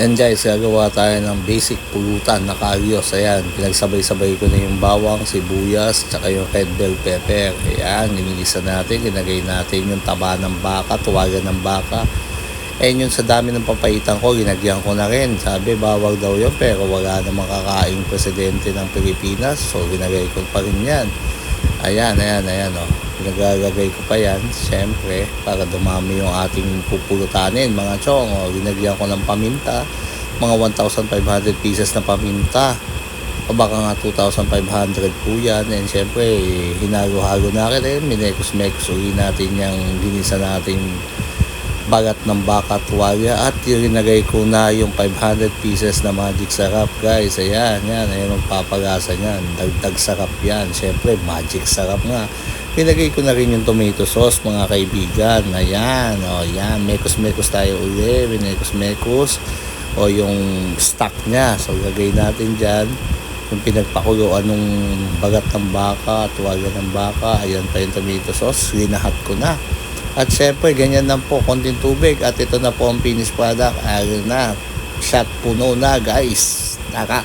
Yan guys, gagawa tayo ng basic pulutan na kalyos. Ayan, pinagsabay-sabay ko na yung bawang, sibuyas, tsaka yung red bell pepper. Ayan, ginigisa natin, ginagay natin yung taba ng baka, tuwagan ng baka. Ayan yun, sa dami ng papaitan ko, ginagyan ko na rin. Sabi, bawal daw yun, pero wala namang kakaing presidente ng Pilipinas. So, ginagay ko pa rin yan. Ayan, oh. Pinagagagay ko pa yan, syempre, para dumami yung ating pupulutanin, mga chong. O, ginagyan ko ng paminta, mga 1,500 pieces na paminta. O baka nga 2,500 po yan. And syempre, hinalo-halo na rin. Minekos-mekos uli natin yung ginisa natin bagat ng baka tuwalya, at ginagay ko na yung 500 pieces na magic sarap guys. Ayan magpapagasa niyan, dagdag sarap yan. Syempre magic sarap nga. Pinagay ko na rin yung tomato sauce mga kaibigan. Ayan, yan, mekos-mekos tayo uli, minekos-mekos o yung stock nya. So gagay natin dyan yung pinagpakuluan ng bagat ng baka, tuwalya ng baka. Ayan pa yung tomato sauce, linahat ko na. At syempre, ganyan lang po, konting tubig. At ito na po ang finished product. Ayun na, shot puno na guys. Tara.